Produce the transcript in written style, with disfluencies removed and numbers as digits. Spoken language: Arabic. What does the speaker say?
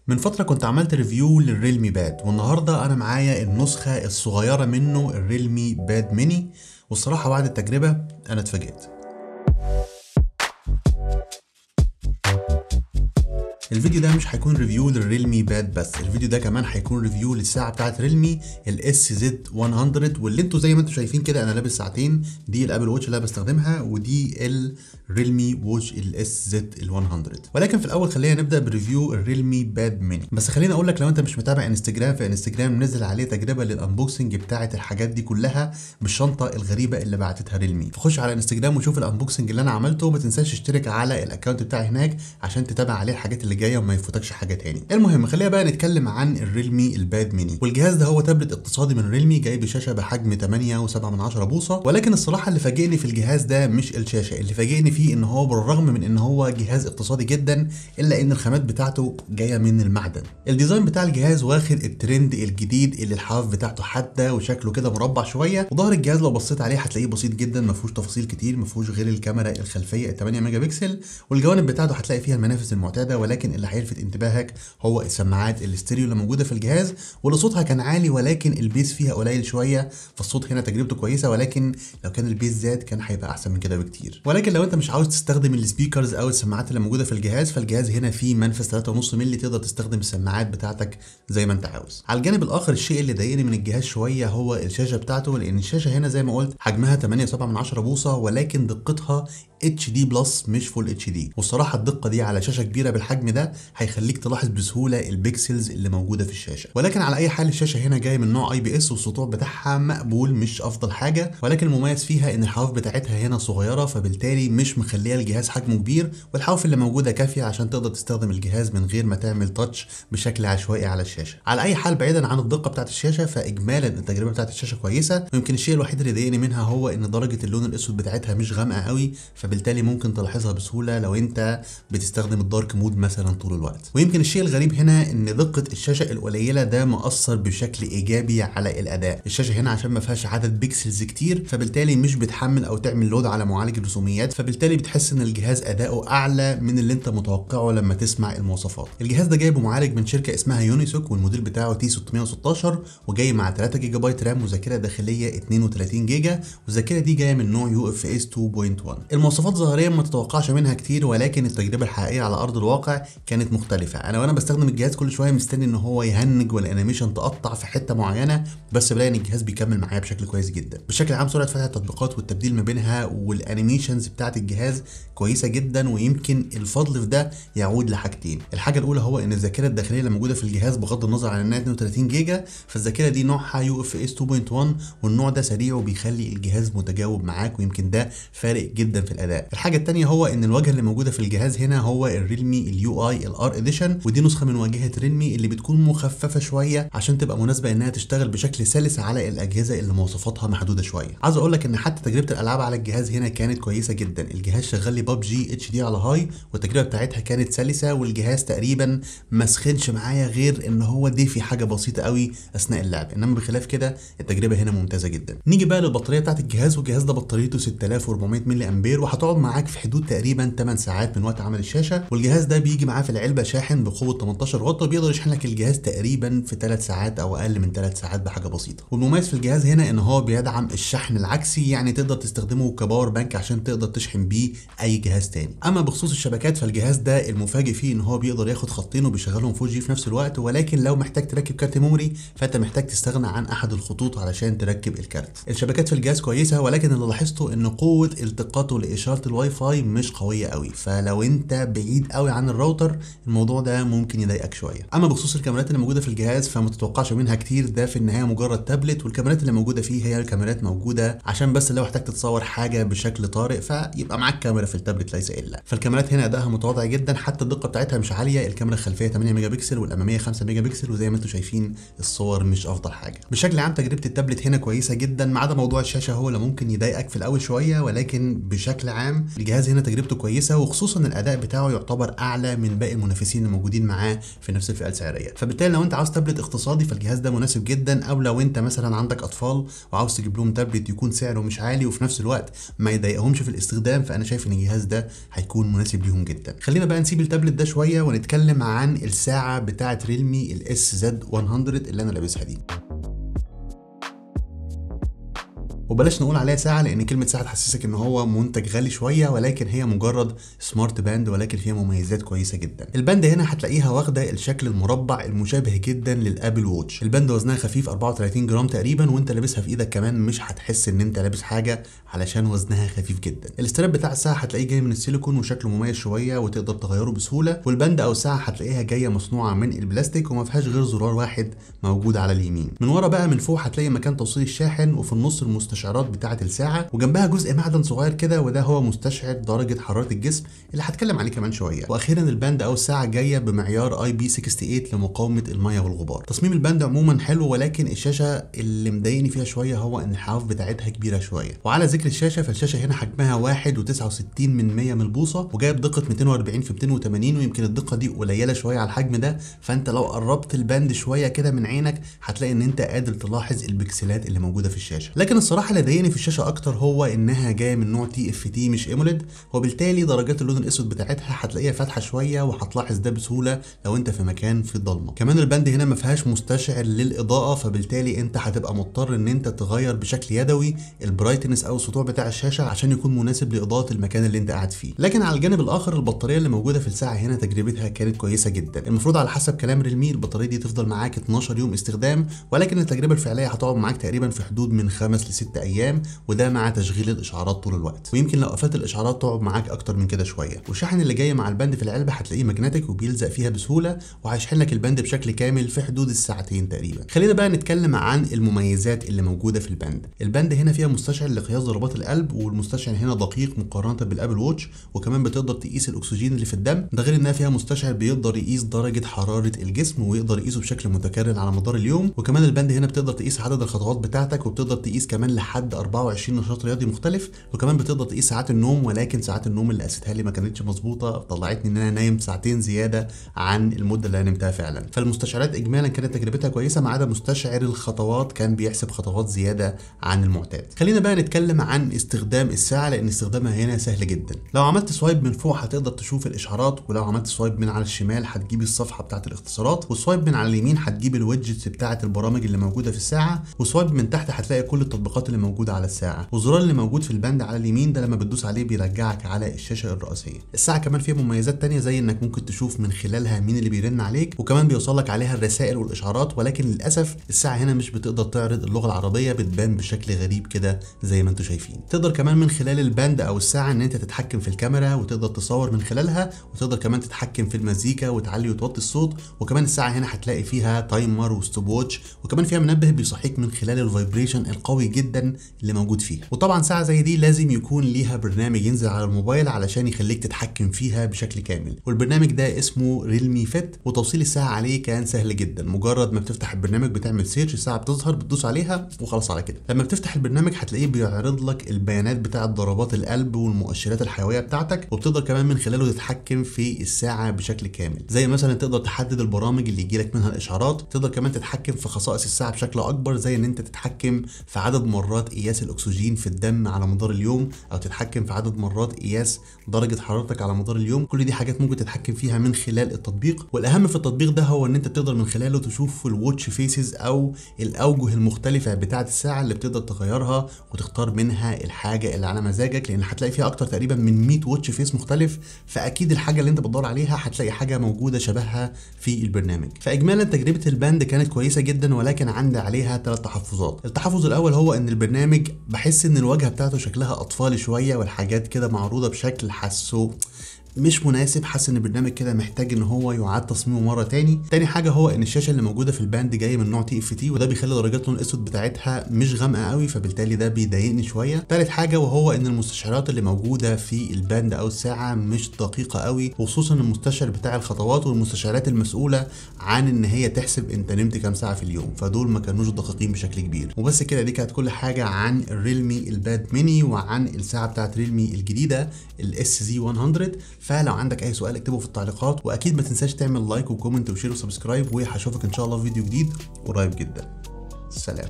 من فترة كنت عملت ريفيو للريلمي باد، والنهاردة أنا معايا النسخة الصغيرة منه الريلمي باد ميني. والصراحة بعد التجربة أنا اتفاجئت. الفيديو ده مش هيكون ريفيو للريلمي باد بس، الفيديو ده كمان هيكون ريفيو للساعة بتاعت ريلمي الاس زد 100، واللي انتوا زي ما انتوا شايفين كده انا لابس ساعتين. دي الابل ووتش اللي انا بستخدمها، ودي الريلمي ووتش الاس زد ال 100. ولكن في الاول خلينا نبدا بريفيو الريلمي باد ميني. بس خليني اقول لك، لو انت مش متابع انستجرام، فانستجرام منزل عليه تجربه للانبوكسنج بتاعت الحاجات دي كلها بالشنطه الغريبه اللي بعتتها ريلمي. فخش على انستجرام وشوف الانبوكسنج اللي انا عملته، وما تنساش تشترك على الاكونت بتاعي هناك عشان تتابع عليه الحاجات اللي جايه وما يفوتكش حاجه تاني. المهم خلينا بقى نتكلم عن الريلمي الباد ميني. والجهاز ده هو تابلت اقتصادي من ريلمي، جاي بشاشه بحجم 8.7 بوصه. ولكن الصراحه اللي فاجئني في الجهاز ده مش الشاشه، اللي فاجئني فيه ان هو بالرغم من ان هو جهاز اقتصادي جدا، الا ان الخامات بتاعته جايه من المعدن. الديزاين بتاع الجهاز واخد الترند الجديد، اللي الحواف بتاعته حاده وشكله كده مربع شويه. وظهر الجهاز لو بصيت عليه هتلاقيه بسيط جدا، ما فيهوش تفاصيل كتير، ما فيهوش غير الكاميرا الخلفيه 8 ميجا بكسل، والجوانب بتاعته هتلاقي فيها المنافذ المعتاده. ولكن اللي هيلفت انتباهك هو السماعات الاستيريو اللي موجوده في الجهاز، واللي صوتها كان عالي ولكن البيس فيها قليل شويه. فالصوت هنا تجربته كويسه، ولكن لو كان البيس زاد كان هيبقى احسن من كده بكتير. ولكن لو انت مش عاوز تستخدم السبيكرز او السماعات اللي موجوده في الجهاز، فالجهاز هنا فيه منفذ 3.5 مللي، تقدر تستخدم السماعات بتاعتك زي ما انت عاوز. على الجانب الاخر، الشيء اللي ضايقني من الجهاز شويه هو الشاشه بتاعته، لان الشاشه هنا زي ما قلت حجمها 8.7 بوصه، ولكن دقتها اتش دي بلس مش فول اتش دي. والصراحه الدقه دي على شاشه كبيره بالحجم ده هيخليك تلاحظ بسهوله البيكسلز اللي موجوده في الشاشه. ولكن على اي حال الشاشه هنا جايه من نوع اي بي اس، والسطوع بتاعها مقبول، مش افضل حاجه. ولكن المميز فيها ان الحواف بتاعتها هنا صغيره، فبالتالي مش مخليه الجهاز حجمه كبير، والحواف اللي موجوده كافيه عشان تقدر تستخدم الجهاز من غير ما تعمل تاتش بشكل عشوائي على الشاشه. على اي حال بعيدا عن الدقه بتاعت الشاشه، فاجمالا التجربه بتاعت الشاشه كويسه. ويمكن الشيء الوحيد اللي ضايقني منها هو ان درجه اللون الاسود بتاعتها مش غامقه قوي، فبالتالي ممكن تلاحظها بسهوله لو انت بتستخدم الدارك مود مثلا طول الوقت. ويمكن الشيء الغريب هنا ان دقه الشاشه القليله ده مأثر بشكل ايجابي على الاداء. الشاشه هنا عشان ما فيهاش عدد بيكسلز كتير، فبالتالي مش بتحمل او تعمل لود على معالج الرسوميات، فبالتالي بتحس ان الجهاز اداؤه اعلى من اللي انت متوقعه لما تسمع المواصفات. الجهاز ده جايبه معالج من شركه اسمها يونيسوك، والموديل بتاعه تي 616، وجاي مع 3 جيجا بايت رام وذاكره داخليه 32 جيجا، والذاكره دي جايه من نوع يو اف اس 2.1. المواصفات ظاهريا ما تتوقعش منها كتير، ولكن التجربه الحقيقيه على ارض الواقع كانت مختلفه. وانا بستخدم الجهاز كل شويه مستني ان هو يهنج والانيميشن تقطع في حته معينه، بس بلاقي ان الجهاز بيكمل معايا بشكل كويس جدا. بشكل عام سرعه فتح التطبيقات والتبديل ما بينها والانيميشنز بتاعه الجهاز كويسه جدا. ويمكن الفضل في ده يعود لحاجتين. الحاجه الاولى هو ان الذاكره الداخليه اللي موجوده في الجهاز بغض النظر عن انها 32 جيجا، فالذاكره دي نوعها يو اف اس 2.1، والنوع ده سريع وبيخلي الجهاز متجاوب معاك، ويمكن ده فارق جدا في الاداء. الحاجه الثانيه هو ان الواجهه اللي موجوده في الجهاز هنا هو الريلمي اليو اي الار اديشن، ودي نسخه من واجهه ريلمي اللي بتكون مخففه شويه عشان تبقى مناسبه انها تشتغل بشكل سلس على الاجهزه اللي مواصفاتها محدوده شويه. عايز اقول لك ان حتى تجربه الالعاب على الجهاز هنا كانت كويسه جدا. الجهاز شغال لي ببجي اتش دي على هاي، والتجربه بتاعتها كانت سلسه، والجهاز تقريبا ما سخنش معايا غير ان هو ضيفي حاجه بسيطه قوي اثناء اللعب. انما بخلاف كده التجربه هنا ممتازه جدا. نيجي بقى للبطاريه بتاعت الجهاز، والجهاز ده بطاريته 6400 ملي امبير، وهتقعد معاك في حدود تقريبا 8 ساعات من وقت عمل الشاشه. والجهاز ده بيجي معاه في العلبه شاحن بقوه 18 واط، بيقدر يشحن لك الجهاز تقريبا في 3 ساعات او اقل من 3 ساعات بحاجه بسيطه. والمميز في الجهاز هنا ان هو بيدعم الشحن العكسي، يعني تقدر تستخدمه كباور بانك عشان تقدر تشحن بيه اي جهاز تاني. اما بخصوص الشبكات، فالجهاز ده المفاجئ فيه ان هو بيقدر ياخد خطين وبيشغلهم 4G في نفس الوقت. ولكن لو محتاج تركب كارت ميموري، فانت محتاج تستغنى عن احد الخطوط علشان تركب الكارت. الشبكات في الجهاز كويسه، ولكن اللي لاحظته ان قوه التقاطه لاشاره الواي فاي مش قويه قوي، فلو انت بعيد قوي عن الراوتر الموضوع ده ممكن يضايقك شويه. اما بخصوص الكاميرات اللي موجوده في الجهاز فما تتوقعش منها كتير، ده في النهايه مجرد تابلت، والكاميرات اللي موجوده فيه هي الكاميرات موجوده عشان بس لو احتجت تصور حاجه بشكل طارئ فيبقى معاك كاميرا في التابلت ليس الا. فالكاميرات هنا ادائها متواضع جدا، حتى الدقه بتاعتها مش عاليه. الكاميرا الخلفيه 8 ميجا بكسل والاماميه 5 ميجا بكسل، وزي ما انتم شايفين الصور مش افضل حاجه. بشكل عام تجربه التابلت هنا كويسه جدا، ما عدا موضوع الشاشه هو اللي ممكن يضايقك في الاول شويه، ولكن بشكل عام الجهاز هنا تجربته كويسه، وخصوصا الاداء بتاعه يعتبر اعلى من باقي المنافسين الموجودين معاه في نفس الفئه السعريه. فبالتالي لو انت عاوز تابلت اقتصادي فالجهاز ده مناسب جدا، او لو انت مثلا عندك اطفال وعاوز تجيب لهم تابلت يكون سعره مش عالي وفي نفس الوقت ما يضايقهمش في الاستخدام، فانا شايف ان الجهاز ده هيكون مناسب ليهم جدا. خلينا بقى نسيب التابلت ده شويه ونتكلم عن الساعه بتاعه ريلمي الاس زد 100 اللي انا لابسها دي. وبلاش نقول عليها ساعه لان كلمه ساعه تحسسك ان هو منتج غالي شويه، ولكن هي مجرد سمارت باند ولكن فيها مميزات كويسه جدا. الباند هنا هتلاقيها واخده الشكل المربع المشابه جدا للابل ووتش. الباند وزنها خفيف 34 جرام تقريبا، وانت لابسها في ايدك كمان مش هتحس ان انت لابس حاجه علشان وزنها خفيف جدا. الاستراب بتاع الساعه هتلاقيه جاي من السيليكون وشكله مميز شويه وتقدر تغيره بسهوله، والباند او الساعه هتلاقيها جايه مصنوعه من البلاستيك وما فيهاش غير زرار واحد موجود على اليمين. من ورا بقى من فوق هتلاقي مكان توصيل الشاحن، وفي النص المستشعرات بتاعه الساعه، وجنبها جزء معدن صغير كده وده هو مستشعر درجه حراره الجسم اللي هتكلم عليه كمان شويه. واخيرا الباند او الساعه جايه بمعيار IP68 لمقاومه الميه والغبار. تصميم الباند عموما حلو، ولكن الشاشه اللي مضايقني فيها شويه هو ان الحواف بتاعتها كبيره شويه. وعلى ذكر الشاشه فالشاشه هنا حجمها 1.69 من البوصه، وجايب دقه 240 في 280، ويمكن الدقه دي قليله شويه على الحجم ده، فانت لو قربت الباند شويه كده من عينك هتلاقي ان انت قادر تلاحظ البكسلات اللي موجوده في الشاشه. لكن الصراحه اللي ضايقني في الشاشه اكتر هو انها جايه من نوع TFT مش ايموليد، وبالتالي درجات اللون الاسود بتاعتها هتلاقيها فاتحه شويه، وهتلاحظ ده بسهوله لو انت في مكان في الضلمه. كمان الباند هنا ما فيهاش مستشعر للاضاءه، فبالتالي انت هتبقى مضطر ان انت تغير بشكل يدوي البرايتنس او السطوع بتاع الشاشه عشان يكون مناسب لاضاءه المكان اللي انت قاعد فيه. لكن على الجانب الاخر البطاريه اللي موجوده في الساعه هنا تجربتها كانت كويسه جدا. المفروض على حسب كلام ريلمي البطاريه دي تفضل معاك 12 يوم استخدام، ولكن التجربه الفعليه هتقعد معاك تقريبا في حدود من 5 ل 6 ايام، وده مع تشغيل الاشعارات طول الوقت، ويمكن لو قفلت الاشعارات تقعد معاك اكتر من كده شويه. والشاحن اللي جاي مع الباند في العلبه هتلاقيه ماجنتيك وبيلزق فيها بسهوله، وهيشحن لك الباند بشكل كامل في حدود الساعتين تقريبا. خلينا بقى نتكلم عن المميزات اللي موجوده في الباند. الباند هنا فيها مستشعر لقياس ضربات القلب، والمستشعر هنا دقيق مقارنه بالابل ووتش، وكمان بتقدر تقيس الاكسجين اللي في الدم. ده غير انها فيها مستشعر بيقدر يقيس درجه حراره الجسم ويقدر يقيسه بشكل متكرر على مدار اليوم. وكمان الباند هنا بتقدر تقيس عدد الخطوات بتاعتك، وبتقدر تقيس كمان لحد 24 نشاط رياضي مختلف، وكمان بتقدر تقيس ساعات النوم، ولكن ساعات النوم اللي قاستها لي ما كانتش مظبوطه، طلعتني ان انا نايم ساعتين زياده عن المده اللي انا نمتها فعلا. فالمستشعرات اجمالا كانت تجربتها كويسه، ما عدا مستشعر الخطوات كان بيحسب خطوات زياده عن المعتاد. خلينا بقى نتكلم عن استخدام الساعه، لان استخدامها هنا سهل جدا. لو عملت سوايب من فوق هتقدر تشوف الاشعارات، ولو عملت سوايب من على الشمال هتجيب الصفحه بتاعه الاختصارات، وسوايب من على اليمين هتجيب الويدجتس بتاعه البرامج اللي موجوده في الساعه، وسوايب من تحت هتلاقي كل التطبيقات اللي موجوده على الساعه. والزرار اللي موجود في الباند على اليمين ده لما بتدوس عليه بيرجعك على الشاشه الرئيسيه. الساعه كمان فيها مميزات تانية زي انك ممكن تشوف من خلالها مين اللي بيرن عليك، وكمان بيوصلك عليها الرسائل والاشعارات، ولكن للاسف الساعه هنا مش بتقدر تعرض اللغه العربيه، بتبان بشكل غريب كده زي ما انتم شايفين. تقدر كمان من خلال الباند او الساعه ان انت تتحكم في الكاميرا وتقدر تصور من خلالها، وتقدر كمان تتحكم في المزيكا وتعلي وتوطي الصوت. وكمان الساعه هنا هتلاقي فيها تايمر وستوب ووتش، وكمان فيها منبه بيصحيك من خلال الفايبريشن القوي جدا اللي موجود فيها. وطبعا ساعه زي دي لازم يكون ليها برنامج ينزل على الموبايل علشان يخليك تتحكم فيها بشكل كامل، والبرنامج ده اسمه ريلمي فيت، وتوصيل الساعه عليه كان سهل جدا. مجرد ما بتفتح البرنامج بتعمل سيرش، الساعه بتظهر بتدوس عليها وخلاص على كده. لما بتفتح البرنامج هتلاقيه بيعرض لك البيانات بتاعه ضربات القلب والمؤشرات الحيويه بتاعتك، وبتقدر كمان من خلاله تتحكم في الساعه بشكل كامل. زي مثلا تقدر تحدد البرامج اللي يجيلك منها الاشعارات، تقدر كمان تتحكم في خصائص الساعه بشكل اكبر، زي ان انت تتحكم في عدد مرات قياس الاكسجين في الدم على مدار اليوم، او تتحكم في عدد مرات قياس درجه حرارتك على مدار اليوم. كل دي حاجات ممكن تتحكم فيها من خلال التطبيق، والاهم في التطبيق ده هو ان انت تقدر من خلاله تشوف الواتش فيسز او الاوجه المختلفه بتاعه الساعه اللي بتقدر تغيرها وتختار منها الحاجه اللي على مزاجك، لان هتلاقي فيها اكتر تقريبا من 100 واتش فيس مختلف، فاكيد الحاجه اللي انت بتدور عليها هتلاقي حاجه موجوده شبهها في البرنامج. فاجمالا تجربه الباند كانت كويسه جدا، ولكن عندي عليها 3 تحفظات. التحفظ الاول هو ان البرنامج بحس ان الواجهه بتاعته شكلها اطفالي شويه، والحاجات كده معروضه بشكل حاسه مش مناسب، حاسس ان البرنامج كده محتاج ان هو يعاد تصميمه مره تاني. تاني حاجه هو ان الشاشه اللي موجوده في الباند جايه من نوع TFT، وده بيخلي درجات اللون الاسود بتاعتها مش غامقه قوي، فبالتالي ده بيضايقني شويه. تالت حاجه وهو ان المستشعرات اللي موجوده في الباند او الساعه مش دقيقه قوي، خصوصا المستشعر بتاع الخطوات والمستشعرات المسؤوله عن ان هي تحسب انت نمت كام ساعه في اليوم، فدول ما كانوش دقيقين بشكل كبير. وبس كده، دي كانت كل حاجه عن الريلمي الباد ميني وعن الساعه بتاعت ريلمي الجديده SZ100. فلو عندك اي سؤال اكتبه في التعليقات، واكيد ما تنساش تعمل لايك وكومنت وشير وسبسكرايب، وهشوفك ان شاء الله في فيديو جديد قريب جدا. سلام.